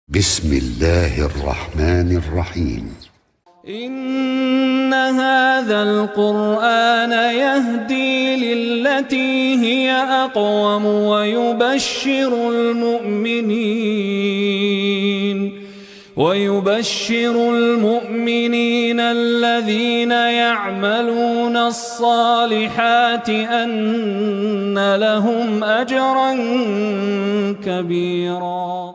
بسم الله الرحمن الرحيم إن هذا القرآن يهدي للتي هي أقوم ويبشر المؤمنين الذين يعملون الصالحات أن لهم أجرا كبيرا.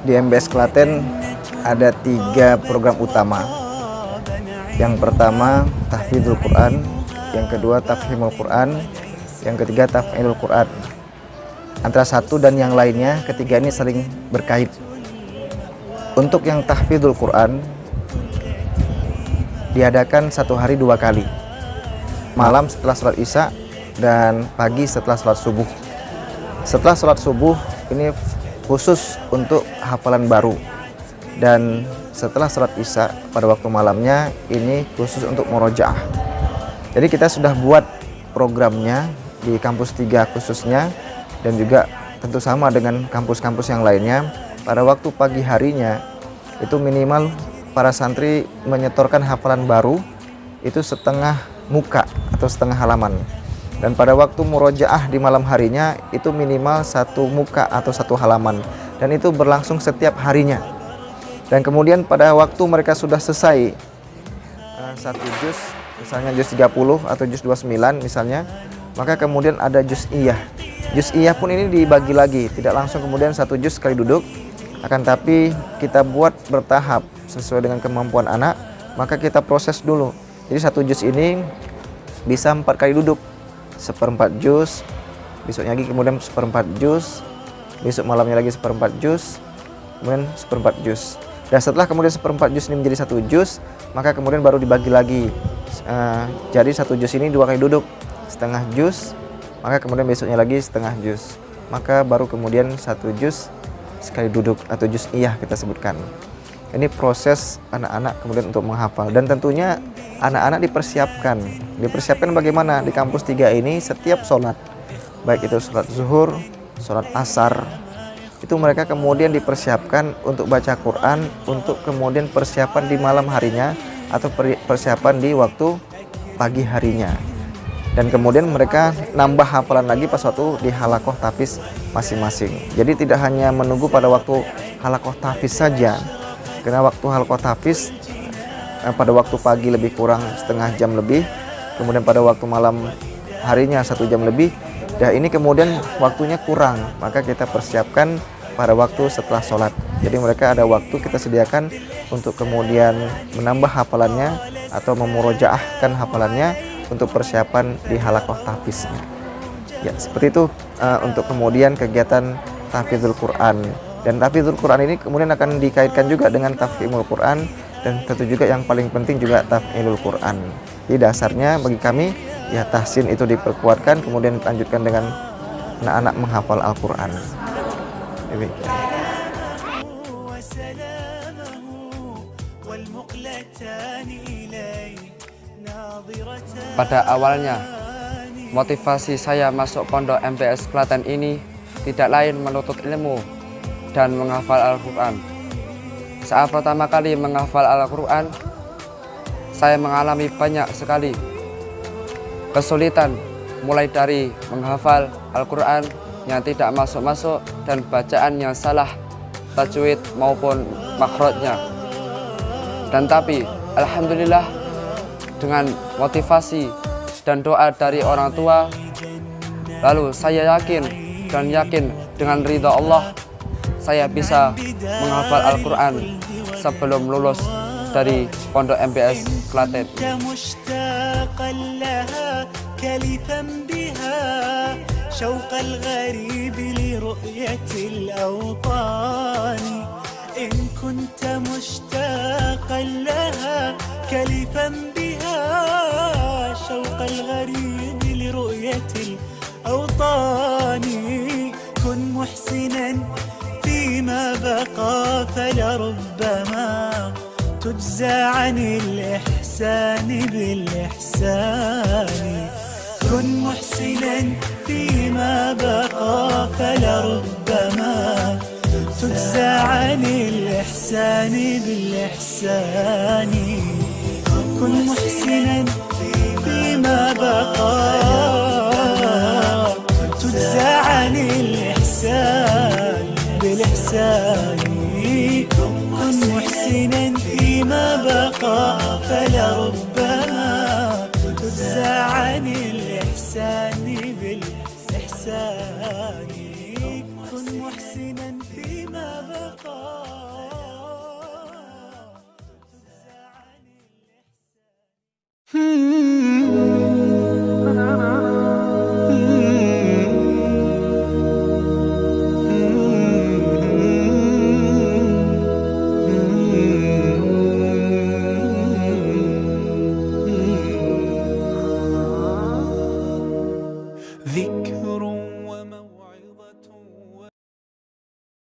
Di MBS Klaten ada 3 program utama. Yang pertama tahfidzul Quran, yang kedua tafhimul Quran, yang ketiga taf'ilul Quran. Antara satu dan yang lainnya, ketiga ini saling berkait. Untuk yang tahfidzul Quran diadakan 1 hari 2 kali, malam setelah sholat isya dan pagi setelah sholat subuh. Setelah sholat subuh ini khusus untuk hafalan baru, dan setelah sholat isya pada waktu malamnya ini khusus untuk murojaah. Jadi kita sudah buat programnya di kampus 3 khususnya, dan juga tentu sama dengan kampus-kampus yang lainnya. Pada waktu pagi harinya itu minimal para santri menyetorkan hafalan baru itu setengah muka atau setengah halaman. Dan pada waktu murojaah di malam harinya itu minimal 1 muka atau 1 halaman, dan itu berlangsung setiap harinya. Dan kemudian pada waktu mereka sudah selesai 1 juz, misalnya juz 30 atau juz 29 misalnya, maka kemudian ada juz'iyah. Juz'iyah pun ini dibagi lagi, tidak langsung kemudian 1 juz sekali duduk, akan tapi kita buat bertahap sesuai dengan kemampuan anak. Maka kita proses dulu. Jadi 1 juz ini bisa 4 kali duduk, 1/4 juz, besoknya lagi kemudian 1/4 juz, besok malamnya lagi 1/4 juz, kemudian 1/4 juz. Dan setelah kemudian 1/4 juz ini menjadi 1 juz, maka kemudian baru dibagi lagi. Jadi 1 juz ini 2 kali duduk, setengah juz, maka kemudian besoknya lagi setengah juz, maka baru kemudian 1 juz sekali duduk atau juz'iyah kita sebutkan. Ini proses anak-anak kemudian untuk menghafal, dan tentunya anak-anak dipersiapkan bagaimana di kampus 3 ini. Setiap sholat, baik itu sholat zuhur, sholat asar, itu mereka kemudian dipersiapkan untuk baca Quran, untuk kemudian persiapan di malam harinya atau persiapan di waktu pagi harinya. Dan kemudian mereka nambah hafalan lagi pas waktu di halakoh tahfiz masing-masing. Jadi tidak hanya menunggu pada waktu halakoh tahfiz saja, karena waktu halakoh tahfiz pada waktu pagi lebih kurang setengah jam lebih, kemudian pada waktu malam harinya 1 jam lebih. Dan ini kemudian waktunya kurang, maka kita persiapkan pada waktu setelah sholat. Jadi mereka ada waktu kita sediakan untuk kemudian menambah hafalannya atau memurojaahkan hafalannya untuk persiapan di halakoh tahfiznya. Ya, seperti itu untuk kemudian kegiatan tahfidzul Quran. Dan tahfidzul Quran ini kemudian akan dikaitkan juga dengan tafhimul Quran, dan tentu juga yang paling penting juga taf'ilul Quran. Di dasarnya bagi kami ya tahsin itu diperkuatkan, kemudian dilanjutkan dengan anak-anak menghafal Al-Quran. Pada awalnya, motivasi saya masuk pondok MBS Klaten ini tidak lain menuntut ilmu dan menghafal Al-Quran. Saat pertama kali menghafal Al-Quran, saya mengalami banyak sekali kesulitan, mulai dari menghafal Al-Quran yang tidak masuk-masuk dan bacaan yang salah, tajwid maupun makhrajnya. Dan tapi alhamdulillah dengan motivasi dan doa dari orang tua Lalu saya yakin dengan ridha Allah saya bisa menghafal Al-Quran sebelum lulus dari Pondok MBS Klaten. شوق الغريب لرؤية الأوطان إن كنت مشتاقا لها كلفا بها شوق الغريب لرؤية الأوطان كن محسنا فيما بقى فلربما تجزى عن الإحسان بالإحسان كن محسنا فيما بقى فلربما تجزى عن الإحسان بالإحسان كن محسنا فيما بقى